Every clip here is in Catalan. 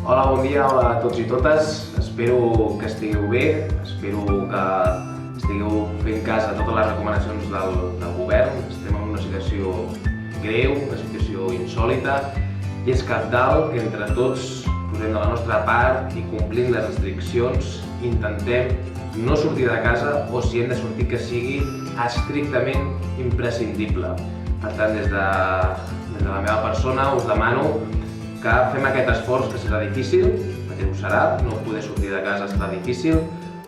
Hola, bon dia, hola a tots i totes. Espero que estigueu bé, espero que estigueu fent cas a totes les recomanacions del govern. Estem en una situació greu, una situació insòlita, i és cabdal que entre tots posem de la nostra part i complint les restriccions intentem no sortir de casa o si hem de sortir que sigui estrictament imprescindible. Per tant, des de la meva persona us demano que fem aquest esforç, que serà difícil, perquè ho serà, no poder sortir de casa serà difícil,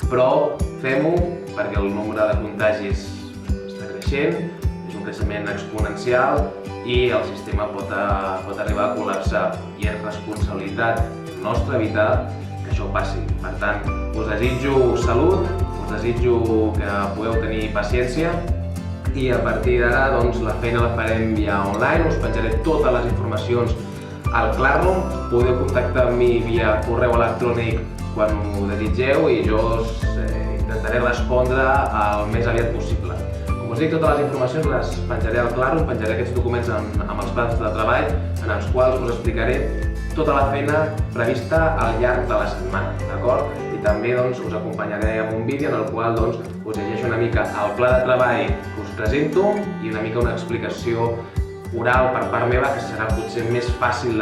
però fem-ho perquè el nombre de contagis està creixent, és un creixement exponencial i el sistema pot arribar a col·lapsar i és responsabilitat nostra evitar que això passi. Per tant, us desitjo salut, us desitjo que pugueu tenir paciència i a partir d'ara la feina la farem via online, us penjaré totes les informacions al Classroom, podeu contactar amb mi via correu electrònic quan ho desitgeu i jo intentaré respondre el més aviat possible. Com us dic, totes les informacions les penjaré al Classroom, penjaré aquests documents amb els plans de treball en els quals us explicaré tota la feina prevista al llarg de la setmana, d'acord? I també us acompanyaré amb un vídeo en el qual us llegeixo una mica el pla de treball que us presento i una mica una explicació oral per part meva que serà potser més fàcil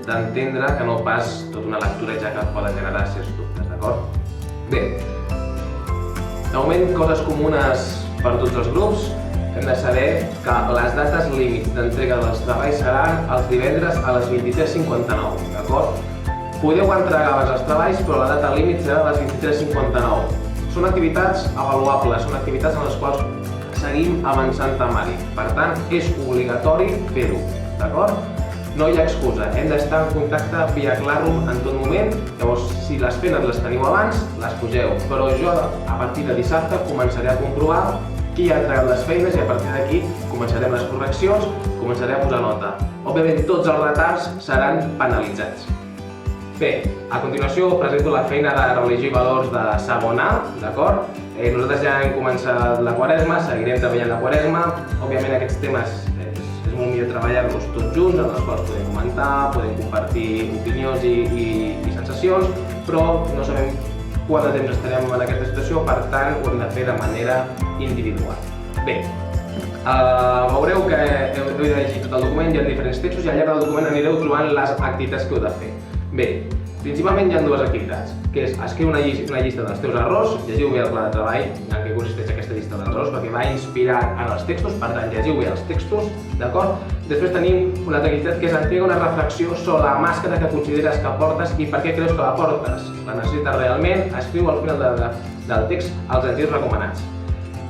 d'entendre que no pas tota una lectura ja que poden generar certs dubtes, d'acord? Bé, de moment coses comunes per tots els grups. Hem de saber que les dates límits d'entrega dels treballs seran els divendres a les 23:59, d'acord? Podeu entregar abans els treballs, però la data límit serà a les 23:59. Són activitats avaluables, són activitats en les quals seguim avançant temari. Per tant, és obligatori fer-ho, d'acord? No hi ha excusa, hem d'estar en contacte via Classroom en tot moment. Llavors, si les feines les teniu abans, les pugeu. Però jo, a partir de dissabte, començaré a comprovar qui ha entregat les feines i a partir d'aquí començarem les correccions, començaré a posar nota. Òbviament, tots els retards seran penalitzats. Bé, a continuació presento la feina de religió i valors de segon A, d'acord? Nosaltres ja hem començat la Quaresma, seguirem treballant la Quaresma. Òbviament aquests temes és molt millor treballar-los tots junts, en els quals podem comentar, podem compartir opinions i sensacions, però no sabem quant de temps estarem en aquesta situació, per tant ho hem de fer de manera individual. Bé, veureu que heu de llegir tot el document, hi ha diferents textos i al llarg del document anireu trobant les activitats que heu de fer. Bé, principalment hi ha dues activitats, que és escriure una llista dels teus errors, llegiu bé el pla de treball en què consisteix aquesta llista d'errors, perquè va inspirat en els textos, per tant llegiu bé els textos, d'acord? Després tenim una altra activitat que és entrega una reflexió sobre la màscara que consideres que portes i per què creus que la portes. La necessites realment, escriu al final del text els sentirs recomanats.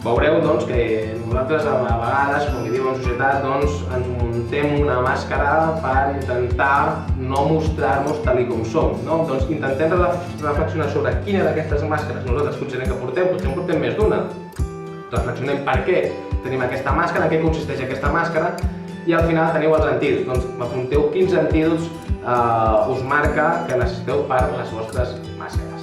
Veureu que nosaltres a vegades, com diu en societat, ens muntem una màscara per intentar no mostrar-nos tal com som. Doncs intentem reflexionar sobre quina d'aquestes màscares nosaltres considerem que portem, potser en portem més d'una. Reflexionem per què tenim aquesta màscara, en què consisteix aquesta màscara i al final teniu els antídots. Doncs m'apunteu quins antídots us marca que necessiteu per les vostres màscares.